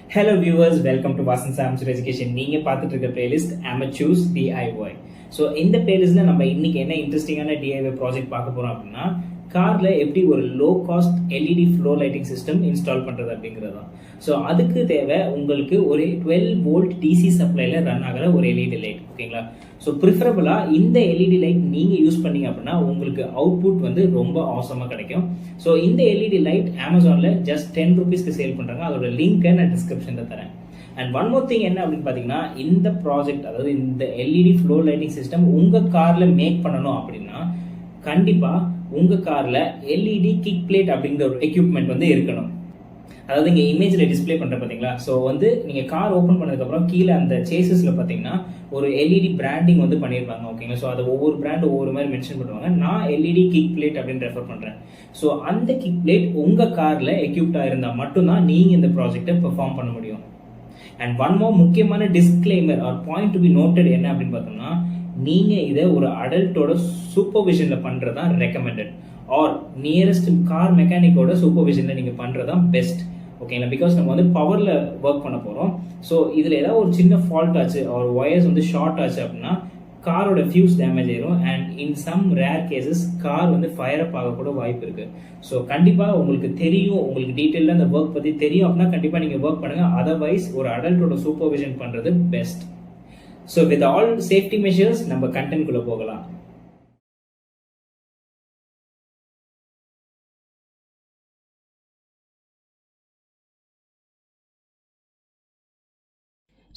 Hello viewers, welcome to Vasan Sam's Education. நீங்க பார்த்துட்டு இருக்க பிளேலிஸ்ட் Amateurs DIY. ஸோ இந்த பிளேலிஸ்ட்ல நம்ம இன்னைக்கு என்ன இன்ட்ரெஸ்டிங்கான DIY ப்ராஜெக்ட் பார்க்க போறோம் அப்படின்னா, கார்ல எப்படி ஒரு low cost LED flow lighting system install பண்றது அப்படிங்கிறது தான். ஸோ அதுக்கு தேவை உங்களுக்கு ஒரு 12 வோல்ட் டிசி சப்ளைல ரன் ஆகிற ஒரு எல்இடி லைட். ஓகேங்களா? ஸோ ப்ரிஃபரபிளா இந்த எல்இடி லைட் நீங்க யூஸ் பண்ணீங்க அப்படின்னா உங்களுக்கு அவுட்புட் வந்து ரொம்ப ஆசமா கிடைக்கும். ஸோ இந்த எல்இடி லைட் அமேசான்ல ஜஸ்ட் 10 ருபீஸ்க்கு சேல் பண்றாங்க. அதோட லிங்க் நான் டிஸ்கிரிப்ஷன்ல தரேன். அண்ட் ஒன் மோர் திங் என்ன அப்படின்னு பார்த்தீங்கன்னா, இந்த ப்ராஜெக்ட் அதாவது இந்த எல்இடி ஃப்ளோ லைட்டிங் சிஸ்டம் உங்க கார்ல மேக் பண்ணணும் அப்படின்னா கண்டிப்பா உங்க கார்ல எல்இடி கிக் பிளேட் அப்படிங்கிற ஒரு எக்யூப்மெண்ட் வந்து இருக்கணும். அதாவது இங்கே இமேஜில் டிஸ்பிளே பண்ணுற பார்த்தீங்களா? ஸோ வந்து நீங்கள் கார் ஓப்பன் பண்ணதுக்கப்புறம் கீழே அந்த சேசஸில் பார்த்தீங்கன்னா ஒரு எல்இடி பிராண்டிங் வந்து பண்ணியிருப்பாங்க. ஓகேங்களா? ஸோ அதை ஒவ்வொரு பிராண்ட் ஒவ்வொரு மாதிரி மென்ஷன் பண்ணுவாங்க. நான் எல்இடி கிக் பிளேட் அப்படின்னு ரெஃபர் பண்ணுறேன். ஸோ அந்த கிக் பிளேட் உங்கள் காரில் எக்யூப்டாக இருந்தால் மட்டும்தான் நீங்கள் இந்த ப்ராஜெக்டை பெர்ஃபார்ம் பண்ண முடியும். அண்ட் ஒன் மோர் முக்கியமான disclaimer or point to be noted என்ன அப்படின்னு பார்த்தோம்னா, நீங்கள் இதை ஒரு அடல்ட்டோட சூப்பர்விஷனில் பண்ணுறது தான் ரெக்கமெண்டட், ஆர் நியரஸ்ட் கார் மெக்கானிக்கோட சூப்பர்விஷனில் நீங்கள் பண்ணுறது தான் பெஸ்ட். ஓகேங்களா? பிகாஸ் நம்ம வந்து பவரில் ஒர்க் பண்ண போகிறோம். ஸோ இதில் ஏதாவது ஒரு சின்ன ஃபால்ட் ஆச்சு, ஒரு ஒயர்ஸ் வந்து ஷார்ட் ஆச்சு அப்படின்னா காரோட ஃபியூஸ் டேமேஜ் ஆயிரும். And in some rare cases car வந்து ஃபயர் அப் ஆக கூட வாய்ப்பு இருக்கு. ஸோ கண்டிப்பாக உங்களுக்கு தெரியும், உங்களுக்கு டீட்டெயிலாக அந்த ஒர்க் பற்றி தெரியும் அப்படின்னா கண்டிப்பாக நீங்கள் ஒர்க் பண்ணுங்க. அதர்வைஸ் ஒரு அடல்ட்டோட சூப்பர்விஷன் பண்ணுறது best. So with all safety measures நம்ம கண்டென்ட்குள்ளே போகலாம்.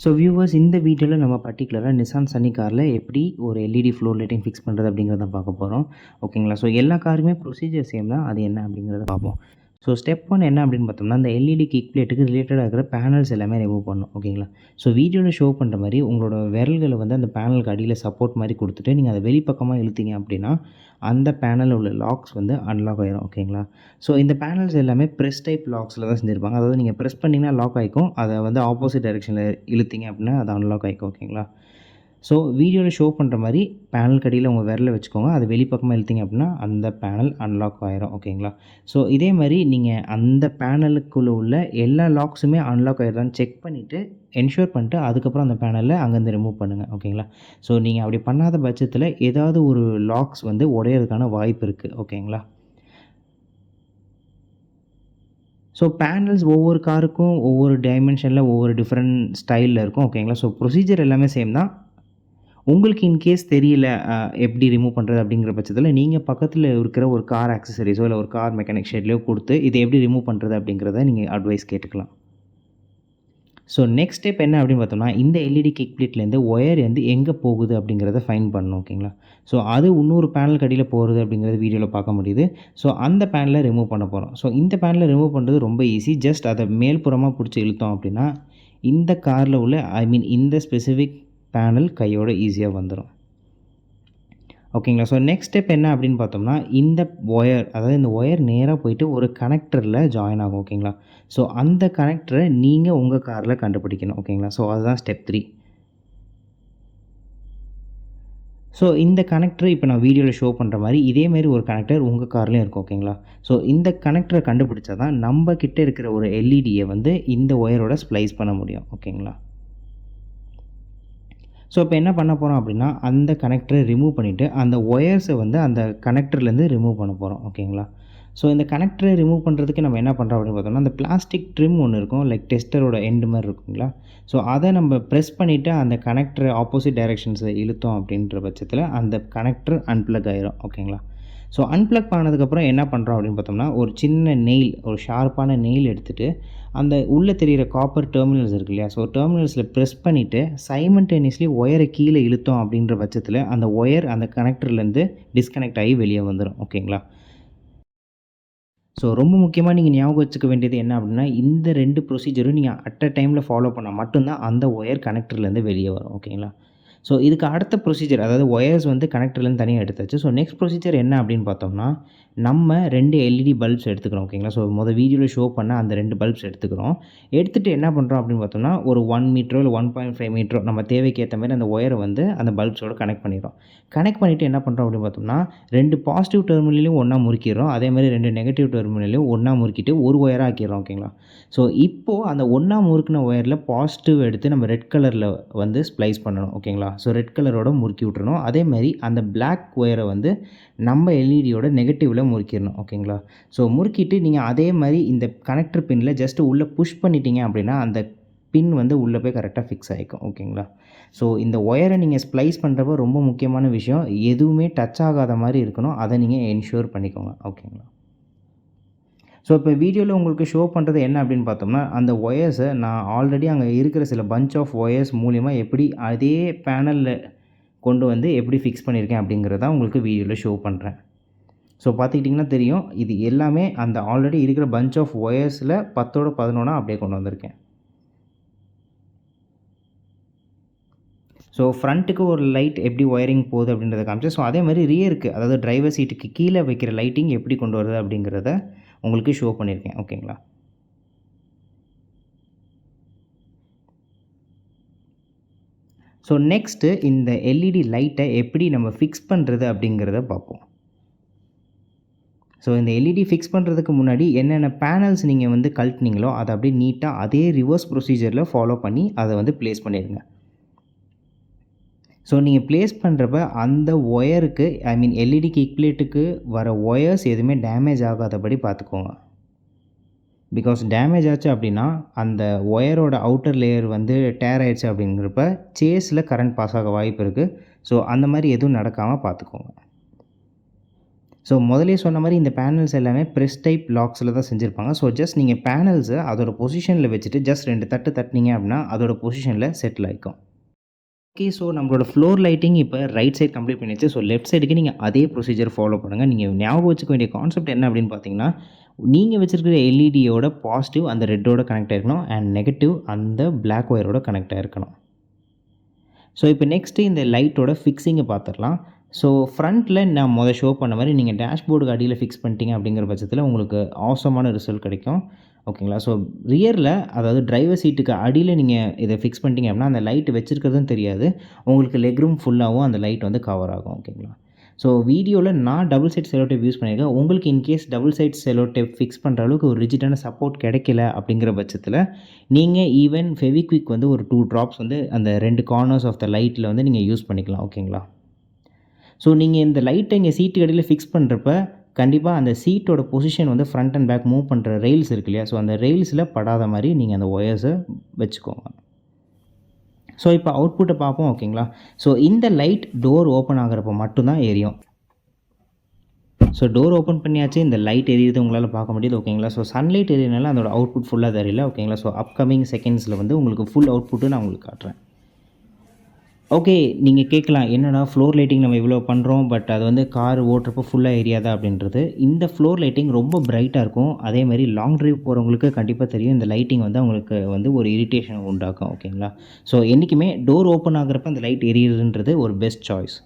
ஸோ வியூவர்ஸ், இந்த வீடியோவில் நம்ம பர்டிகுலராக நிசான் சன்னி காரில் எப்படி ஒரு எல்இடி ஃப்ளோர் லைட்டிங் ஃபிக்ஸ் பண்ணுறது அப்படிங்கிறத பார்க்க போகிறோம். ஓகேங்களா? ஸோ எல்லா காருமே ப்ரொசீஜர் சேம் தான். அது என்ன அப்படிங்கிறத பார்ப்போம். ஸோ ஸ்டெப் 1 என்ன அப்படின்னு பார்த்தோம்னா, அந்த எல்இடி கிக் பிளேட்டுக்கு ரிலேட்டடாக இருக்கிற பேனல்ஸ் எல்லாமே ரிமூவ் பண்ணணும். ஓகேங்களா? ஸோ வீடியோவில் ஷோ பண்ணுற மாதிரி உங்களோட விரல்களை வந்து அந்த பேனலுக்கு அடியில் சப்போர்ட் மாதிரி கொடுத்துட்டு நீங்கள் அதை வெளிப்பக்கமாக இழுத்தீங்க அப்படின்னா அந்த பேனலில் உள்ள லாக்ஸ் வந்து அன்லாக் ஆகிரும். ஓகேங்களா? ஸோ இந்த பேனல்ஸ் எல்லாமே ப்ரெஸ் டைப் லாக்ஸில் தான் செஞ்சுருப்பாங்க. அதாவது நீங்கள் ப்ரெஸ் பண்ணிங்கன்னா லாக் ஆகிக்கும், அதை வந்து ஆப்போசிட் டைரெக்ஷனில் இழுத்தீங்க அப்படின்னா அது அன்லாக் ஆகிக்கும். ஓகேங்களா? ஸோ வீடியோவில் ஷோ பண்ணுற மாதிரி பேனல் கடியில் உங்கள் விரலை வச்சுக்கோங்க. அது வெளிப்பக்கமாக இழுத்தீங்க அப்படின்னா அந்த பேனல் அன்லாக் ஆகிரும். ஓகேங்களா? ஸோ இதே மாதிரி நீங்கள் அந்த பேனலுக்குள்ளே உள்ள எல்லா லாக்ஸுமே அன்லாக் ஆகிடுறான்னு செக் பண்ணிவிட்டு என்ஷூர் பண்ணிட்டு அதுக்கப்புறம் அந்த பேனலில் அங்கேருந்து ரிமூவ் பண்ணுங்கள். ஓகேங்களா? ஸோ நீங்கள் அப்படி பண்ணாத பட்சத்தில் ஏதாவது ஒரு லாக்ஸ் வந்து உடையிறதுக்கான வாய்ப்பு இருக்குது. ஓகேங்களா? ஸோ பேனல்ஸ் ஒவ்வொரு காருக்கும் ஒவ்வொரு டைமென்ஷனில் ஒவ்வொரு டிஃப்ரெண்ட் ஸ்டைலில் இருக்கும். ஓகேங்களா? ஸோ ப்ரொசீஜர் எல்லாமே சேம் தான். உங்களுக்கு இன்கேஸ் தெரியல எப்படி ரிமூவ் பண்ணுறது அப்படிங்கிற பட்சத்தில் நீங்கள் பக்கத்தில் இருக்கிற ஒரு கார் ஆக்சசரிஸோ இல்லை ஒரு கார் மெக்கானிக் ஷெட்லையோ கொடுத்து இதை எப்படி ரிமூவ் பண்ணுறது அப்படிங்கிறத நீங்கள் அட்வைஸ் கேட்டுக்கலாம். ஸோ நெக்ஸ்ட் ஸ்டெப் என்ன அப்படின்னு பார்த்தோம்னா, இந்த எல்இடி கிக் பிளேட்லேருந்து ஒயர் வந்து எங்கே போகுது அப்படிங்கிறத ஃபைண்ட் பண்ணணும். ஓகேங்களா? ஸோ அது இன்னொரு பேனல் கடியில் போகிறது அப்படிங்கிறது வீடியோவில் பார்க்க முடியுது. ஸோ அந்த பேனலை ரிமூவ் பண்ண போகிறோம். ஸோ இந்த பேனலை ரிமூவ் பண்ணுறது ரொம்ப ஈஸி. ஜஸ்ட் அதை மேல்புறமாக பிடிச்சி இழுத்தோம் அப்படின்னா இந்த காரில் உள்ள இந்த ஸ்பெசிஃபிக் பேனல் கையோட ஈஸியாக வந்துடும். ஓகேங்களா? ஸோ நெக்ஸ்ட் ஸ்டெப் என்ன அப்படின்னு பார்த்தோம்னா, இந்த ஒயர் அதாவது இந்த ஒயர் நேராக போயிட்டு ஒரு கனெக்டரில் ஜாயின் ஆகும். ஓகேங்களா? ஸோ அந்த கனெக்டரை நீங்கள் உங்கள் காரில் கண்டுபிடிக்கணும். ஓகேங்களா? ஸோ அதுதான் ஸ்டெப் 3. ஸோ இந்த கனெக்டர் இப்போ நான் வீடியோவில் ஷோ பண்ணுற மாதிரி இதேமாரி ஒரு கனெக்டர் உங்கள் கார்லேயும் இருக்கும். ஓகேங்களா? ஸோ இந்த கனெக்டரை கண்டுபிடிச்சா தான் நம்ம கிட்டே இருக்கிற ஒரு எல்இடியை வந்து இந்த ஒயரோட ஸ்ப்ளைஸ் பண்ண முடியும். ஓகேங்களா? ஸோ இப்போ என்ன பண்ண போகிறோம் அப்படின்னா, அந்த கனெக்டரை ரிமூவ் பண்ணிவிட்டு அந்த ஒயர்ஸை வந்து அந்த கனெக்டர்லேருந்து ரிமூவ் பண்ண போகிறோம். ஓகேங்களா? ஸோ இந்த கனெக்டரை ரிமூவ் பண்ணுறதுக்கு நம்ம என்ன பண்ணுறோம் அப்படின்னு பார்த்தோம்னா, அந்த பிளாஸ்டிக் ட்ரிம் ஒன்று இருக்கும், லைக் டெஸ்டரோட எண்டு மாதிரி இருக்குங்களா? ஸோ அதை நம்ம ப்ரெஸ் பண்ணிவிட்டு அந்த கனெக்டரை ஆப்போசிட் டைரெக்ஷன்ஸை இழுத்தோம் அப்படின்ற பட்சத்தில் அந்த கனெக்டர் அன்ப்ளக் ஆகிரும். ஓகேங்களா? ஸோ அன்ப்ளக் ஆனதுக்கப்புறம் என்ன பண்ணுறோம் அப்படின்னு பார்த்தோம்னா, ஒரு சின்ன நெயில், ஒரு ஷார்ப்பான நெயில் எடுத்துகிட்டு அந்த உள்ளே தெரிகிற காப்பர் டெர்மினல்ஸ் இருக்கு இல்லையா? ஸோ டெர்மினல்ஸில் ப்ரெஸ் பண்ணிவிட்டு சைமல்டேனியஸ்லி ஒயரை கீழே இழுத்தோம் அப்படின்ற பட்சத்தில் அந்த ஒயர் அந்த கனெக்டர்லேருந்து டிஸ்கனெக்ட் ஆகி வெளியே வந்துடும். ஓகேங்களா? ஸோ ரொம்ப முக்கியமாக நீங்கள் ஞாபகம் வச்சுக்க வேண்டியது என்ன அப்படின்னா, இந்த 2 ப்ரொசீஜரும் நீங்கள் அட் அ டைமில் ஃபாலோ பண்ணால் மட்டும்தான் அந்த ஒயர் கனெக்டர்லேருந்து வெளியே வரும். ஓகேங்களா? ஸோ இதுக்கு அடுத்த ப்ரொசீஜர் அதாவது ஒயர்ஸ் வந்து கனெக்டர்லேருந்து தனியாக எடுத்தாச்சு. ஸோ நெக்ஸ்ட் ப்ரொசீஜர் என்ன அப்படின்னு பார்த்தோம்னா, நம்ம 2 எல்இடி பல்ப்ஸ் எடுத்துக்கிறோம் ஓகேங்களா. ஸோ வீடியோவில் ஷோ பண்ண அந்த 2 பல்ப்ஸ் எடுத்துக்கிறோம். எடுத்துட்டு என்ன பண்ணுறோம் அப்படின்னு பார்த்தோம்னா, ஒரு 1 மீட்டரோ இல்லை 1.5 மீட்டரோ நம்ம தேவைக்கு ஏற்ற மாதிரி அந்த ஒயரை வந்து அந்த பல்ப்ஸோட கனெக்ட் பண்ணிடுறோம். கனெக்ட் பண்ணிவிட்டு என்ன பண்ணுறோம் அப்படின்னு பார்த்தோம்னா, 2 பாசிட்டிவ் டெர்மினலையும் ஒன்றா முறுக்கிடுறோம். அதே மாதிரி 2 நெகட்டிவ் டெர்மினலையும் ஒன்றா முறுக்கிட்டு ஒரு ஒயராக ஆக்கிடுறோம் ஓகேங்களா. ஸோ இப்போது அந்த ஒன்றா முறுக்கின ஒயரில் பாசிட்டிவ் எடுத்து நம்ம ரெட் கலரில் வந்து ஸ்ப்ளைஸ் பண்ணணும் ஓகேங்களா. ஸோ ரெட் கலரோட முறுக்கி விட்டுறணும். அதேமாதிரி அந்த பிளாக் ஒயரை வந்து நம்ம எல்இடியோட நெகட்டிவில் முறுக்கிடணும் ஓகேங்களா. ஸோ முறுக்கிட்டு நீங்கள் அதே மாதிரி இந்த கனெக்டர் பின்னில் ஜஸ்ட்டு உள்ளே புஷ் பண்ணிட்டீங்க அப்படின்னா அந்த பின் வந்து உள்ளே போய் கரெக்டாக ஃபிக்ஸ் ஆகிக்கும் ஓகேங்களா. ஸோ இந்த ஒயரை நீங்கள் ஸ்ப்ளைஸ் பண்ணுறப்போ ரொம்ப முக்கியமான விஷயம், எதுவுமே டச் ஆகாத மாதிரி இருக்கணும். அதை நீங்கள் என்ஷூர் பண்ணிக்கோங்க ஓகேங்களா. ஸோ இப்போ வீடியோவில் உங்களுக்கு ஷோ பண்ணுறது என்ன அப்படின்னு பார்த்தோம்னா, அந்த ஒயர்ஸை நான் ஆல்ரெடி அங்கே இருக்கிற சில பஞ்ச் ஆஃப் ஒயர்ஸ் மூலிமா எப்படி அதே பேனலில் கொண்டு வந்து எப்படி ஃபிக்ஸ் பண்ணியிருக்கேன் அப்படிங்கிறத உங்களுக்கு வீடியோவில் ஷோ பண்ணுறேன். ஸோ பார்த்துக்கிட்டிங்கன்னா தெரியும், இது எல்லாமே அந்த ஆல்ரெடி இருக்கிற பஞ்ச் ஆஃப் ஒயர்ஸில் 10ஓட 11 அப்படியே கொண்டு வந்திருக்கேன். ஸோ ஃப்ரண்ட்டுக்கு ஒரு லைட் எப்படி ஒயரிங் போகுது அப்படின்றத காமிச்சேன். ஸோ அதே மாதிரி ரியருக்கு அதாவது டிரைவர் சீட்டுக்கு கீழே வைக்கிற லைட்டிங் எப்படி கொண்டு வருது அப்படிங்கிறத உங்களுக்கு ஷோ பண்ணியிருக்கேன் ஓகேங்களா. ஸோ நெக்ஸ்ட்டு இந்த எல்இடி லைட்டை எப்படி நம்ம ஃபிக்ஸ் பண்ணுறது அப்படிங்கிறத பார்ப்போம். ஸோ இந்த எல்இடி ஃபிக்ஸ் பண்ணுறதுக்கு முன்னாடி என்னென்ன பேனல்ஸ் நீங்கள் வந்து கழட்டினீங்களோ அதை அப்படியே நீட்டாக அதே ரிவர்ஸ் ப்ரொசீஜரில் ஃபாலோ பண்ணி அதை வந்து ப்ளேஸ் பண்ணிடுங்க. ஸோ நீங்கள் ப்ளேஸ் பண்ணுறப்ப அந்த ஒயருக்கு எல்இடி கிக் பிளேட்டுக்கு வர ஒயர்ஸ் எதுவுமே டேமேஜ் ஆகாதபடி பார்த்துக்கோங்க. பிகாஸ் டேமேஜ் ஆச்சு அப்படின்னா அந்த ஒயரோட அவுட்டர் லேயர் வந்து டேர் ஆயிடுச்சு அப்படிங்கிறப்ப சேஸில் கரண்ட் பாஸ் ஆக வாய்ப்பு இருக்குது. ஸோ அந்த மாதிரி எதுவும் நடக்காமல் பார்த்துக்கோங்க. ஸோ முதலே சொன்ன மாதிரி இந்த பேனல்ஸ் எல்லாமே ப்ரெஸ் டைப் லாக்ஸில் தான் செஞ்சுருப்பாங்க. ஸோ ஜஸ்ட் நீங்கள் பேனல்ஸை அதோட பொசிஷனில் வச்சுட்டு ஜஸ்ட் 2 தட்டு தட்டினீங்க அப்படின்னா அதோட பொசிஷனில் செட்டில் ஆகிக்கும். ஓகே. ஸோ நம்மளோட ஃப்ளோர் லைட்டிங் இப்போ ரைட் சைடு கம்ப்ளீட் பண்ணியாச்சு. ஸோ லெஃப்ட் சைடுக்கு நீங்கள் அதே ப்ரொசீஜர் ஃபாலோ பண்ணுங்கள். நீங்கள் ஞாபகம் வச்சுக்க வேண்டிய கான்செப்ட் என்ன அப்படின்னு பார்த்தீங்கன்னா, நீங்கள் வச்சுருக்கிற எல்இடியோட பாசிட்டிவ் அந்த ரெட்டோட கனெக்ட் ஆகிருக்கணும் அண்ட் நெகட்டிவ் அந்த பிளாக் ஒயரோட கனெக்ட் ஆகிருக்கணும். ஸோ இப்போ நெக்ஸ்ட்டு இந்த லைட்டோட ஃபிக்ஸிங்கை பார்த்துடலாம். ஸோ ஃப்ரண்ட்டில் நான் ஷோ பண்ண மாதிரி நீங்கள் டேஷ்போர்டுக்கு அடியில் ஃபிக்ஸ் பண்ணிட்டீங்க அப்படிங்கிற பட்சத்தில் உங்களுக்கு ஆசமான ரிசல்ட் கிடைக்கும் ஓகேங்களா. ஸோ ரியரில் அதாவது டிரைவர் சீட்டுக்கு அடியில் நீங்கள் இதை ஃபிக்ஸ் பண்ணிட்டீங்க அப்படின்னா அந்த லைட் வச்சுருக்கிறதும் தெரியாது, உங்களுக்கு லெக்ரூம் ஃபுல்லாகவும் அந்த லைட் வந்து கவர் ஆகும் ஓகேங்களா. ஸோ வீடியோவில் நான் double side cello tape use பண்ணியிருக்கேன். உங்களுக்கு in case double side cello tape fix பண்ணுற அளவுக்கு ஒரு ரிஜிடான சப்போர்ட் கிடைக்கல அப்படிங்கிற பட்சத்தில் நீங்கள் ஈவன் ஃபெவிக்விக் வந்து ஒரு 2 ட்ராப்ஸ் வந்து அந்த 2 கார்னர்ஸ் ஆஃப் த லைட்டில் வந்து நீங்கள் யூஸ் பண்ணிக்கலாம் ஓகேங்களா. ஸோ நீங்கள் இந்த லைட்டை இங்கே சீட்டுக்கு அடியில் ஃபிக்ஸ் பண்ணுறப்ப கண்டிப்பாக அந்த சீட்டோட பொசிஷன் வந்து ஃப்ரண்ட் அண்ட் பேக் மூவ் பண்ணுற ரெயில்ஸ் இருக்கு இல்லையா, ஸோ அந்த ரெயில்ஸில் படாத மாதிரி நீங்கள் அந்த ஒயர்ஸை வச்சுக்கோங்க. ஸோ இப்போ அவுட்புட்டை பார்ப்போம் ஓகேங்களா. ஸோ இந்த லைட் டோர் ஓப்பன் ஆகிறப்போ மட்டும்தான் எரியும். ஸோ டோர் ஓப்பன் பண்ணியாச்சு, இந்த லைட் எரியுது உங்களால் பார்க்க முடியுது ஓகேங்களா. ஸோ சன்லைட் எரியனால அதோட அவுட்புட் ஃபுல்லாக தெரியல ஓகேங்களா. ஸோ அப்கமிங் செகண்ட்ஸில் வந்து உங்களுக்கு ஃபுல் அவுட்புட்டு நான் உங்களுக்கு காட்டுறேன். ஓகே. நீங்கள் கேட்கலாம், என்னடா ஃப்ளோர் லைட்டிங் நம்ம இவ்வளோ பண்ணுறோம், பட் அது வந்து கார் ஓட்டுறப்போ ஃபுல்லாக எரியாதா அப்படின்றது. இந்த ஃப்ளோர் லைட்டிங் ரொம்ப பிரைட்டாக இருக்கும். அதேமாதிரி லாங் ட்ரைவ் போகிறவங்களுக்கு கண்டிப்பாக தெரியும், இந்த லைட்டிங் வந்து அவங்களுக்கு வந்து ஒரு இரிட்டேஷன் உண்டாக்கும் ஓகேங்களா. ஸோ என்றைக்குமே டோர் ஓப்பன் ஆகிறப்ப அந்த லைட் எரியுதுன்றது ஒரு பெஸ்ட் சாய்ஸ்.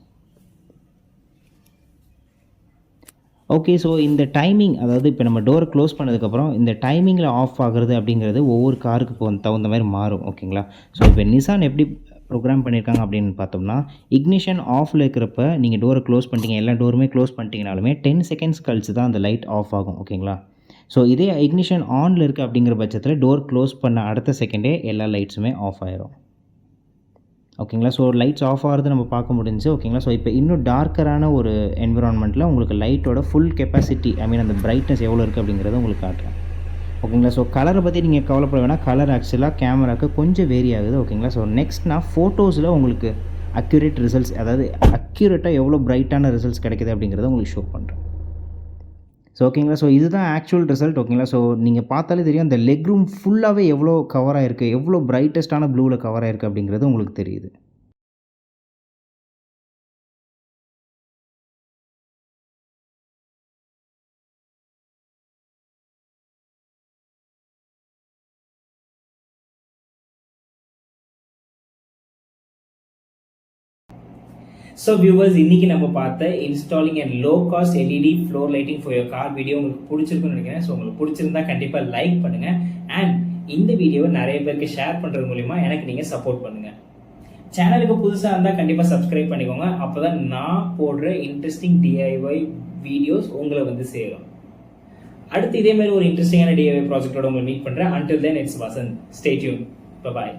ஓகே. ஸோ இந்த டைமிங் அதாவது இப்போ நம்ம டோரை க்ளோஸ் பண்ணதுக்கப்புறம் இந்த டைமிங்கில் ஆஃப் ஆகுறது அப்படிங்கிறது ஒவ்வொரு காருக்கு தகுந்த மாதிரி மாறும் ஓகேங்களா. ஸோ இப்போ நிசான் எப்படி ப்ரோக்ராம் பண்ணியிருக்காங்க அப்படின்னு பார்த்தோம்னா, இக்னிஷன் ஆஃபில் இருக்கிறப்ப நீங்கள் டோரை க்ளோஸ் பண்ணிட்டீங்க, எல்லா டோருமே க்ளோஸ் பண்ணிட்டீங்கனாலுமே 10 செகண்ட்ஸ் கழிச்சு தான் அந்த லைட் ஆஃப் ஆகும் ஓகேங்களா. ஸோ இதே இக்னிஷன் ஆனில் இருக்குது அப்படிங்கிற பட்சத்தில் டோர் க்ளோஸ் பண்ண அடுத்த செகண்டே எல்லா லைட்ஸுமே ஆஃப் ஆயிரும் ஓகேங்களா. ஸோ லைட்ஸ் ஆஃப் ஆகிறது நம்ம பார்க்க முடிஞ்சு ஓகேங்களா. ஸோ இப்போ இன்னும் டார்க்கரான ஒரு என்விரான்மெண்ட்டில் உங்களுக்கு லைட்டோட ஃபுல் கெப்பாசிட்டி அந்த பிரைட்னஸ் எவ்வளோ இருக்குது அப்படிங்கிறத உங்களுக்கு காட்டுறேன் ஓகேங்களா. ஸோ கலரை பற்றி நீங்கள் கவலைப்பட வேணாம், கலர் ஆக்சுவலாக கேமராவுக்கு கொஞ்சம் வேரி ஆகுது ஓகேங்களா. ஸோ நெக்ஸ்ட் நான் ஃபோட்டோஸில் உங்களுக்கு அக்யூரேட் ரிசல்ட்ஸ் அதாவது அக்யூரேட்டாக எவ்வளோ பிரைட்டான ரிசல்ட்ஸ் கிடைக்குது அப்படிங்கிறத உங்களுக்கு ஷோ பண்ணுறேன். ஸோ ஓகேங்களா. ஸோ இதுதான் ஆக்சுவல் ரிசல்ட் ஓகேங்களா. ஸோ நீங்கள் பார்த்தாலே தெரியும் அந்த லெக் ரூம் ஃபுல்லாகவே எவ்வளோ கவர் ஆகிருக்கு, எவ்வளோ பிரைட்டஸ்ட்டான ப்ளூவில் கவர் ஆகிருக்கு அப்படிங்கிறது உங்களுக்கு தெரியுது. ஸோ வியூவர்ஸ், இன்னைக்கு நம்ம பார்த்த installing and low cost LED floor lighting for your car video உங்களுக்கு பிடிச்சிருக்குன்னு நினைக்கிறேன். ஸோ உங்களுக்கு பிடிச்சிருந்தா கண்டிப்பா லைக் பண்ணுங்க அண்ட் இந்த வீடியோவை நிறைய பேருக்கு ஷேர் பண்றது மூலியமா எனக்கு நீங்க சப்போர்ட் பண்ணுங்க. சேனலுக்கு புதுசா இருந்தா கண்டிப்பா சப்ஸ்கிரைப் பண்ணிக்கோங்க. அப்பதான் நான் போடுற இன்ட்ரெஸ்டிங் டிஐஒய் வீடியோஸ் உங்களை வந்து சேரும். அடுத்து இதே மாதிரி ஒரு இன்ட்ரெஸ்டிங்கான டிஐஒய் ப்ராஜெக்டோட உங்களை மீட் பண்றேன். Until then, it's Vasan. Stay tuned. Bye bye.